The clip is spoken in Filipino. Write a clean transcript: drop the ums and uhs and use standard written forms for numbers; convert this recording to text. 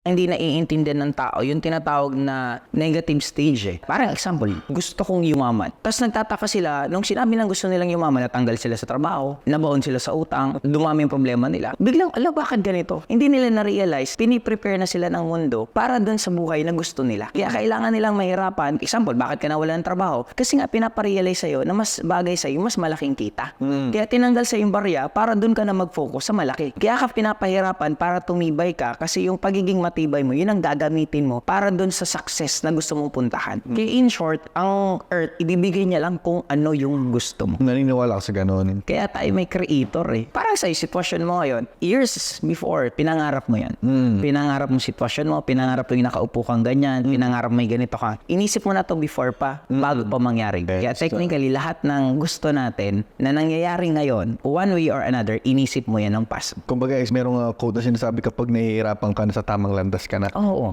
Hindi naiintindihan ng tao yung tinatawag na negative stage eh. Parang example, gusto kong yumaman. Tapos nagtataka sila, nung sinabi lang gusto nilang yumaman, natanggal sila sa trabaho, nabaon sila sa utang, dumami yung problema nila. Biglang, ala bakit ganito? Hindi nila na-realize, piniprepare na sila ng mundo para dun sa buhay na gusto nila. Kaya kailangan nilang mahirapan. Example, bakit ka nawala ng trabaho? Kasi nga pinaparealize sa'yo na mas bagay sa'yo, mas malaking kita. Kaya tinanggal sa yung barya para dun ka na mag-focus sa malaki. Kaya ka pinapahirapan para tumibay ka kasi yung pagiging matibay mo, yun ang gagamitin mo para dun sa success na gusto mong puntahan. Kaya in short, ang earth, ibibigay niya lang kung ano yung gusto mo. Naniniwala ako sa ganun. Kaya tayo may creator eh. Parang sa sitwasyon mo ngayon, years before, pinangarap mo yan. Pinangarap mo sitwasyon mo, pinangarap mo yung nakaupo kang ganyan, pinangarap mo yung ganito ka. Inisip mo na to before pa, bago pa mangyari. Kaya technically, lahat ng gusto natin na nangyayari ngayon, one way or another, inisip mo yan ng past. Kumbaga, merong quote na sinasabi kapag nahihirapan ka na sa tamang landas ka na. Oo.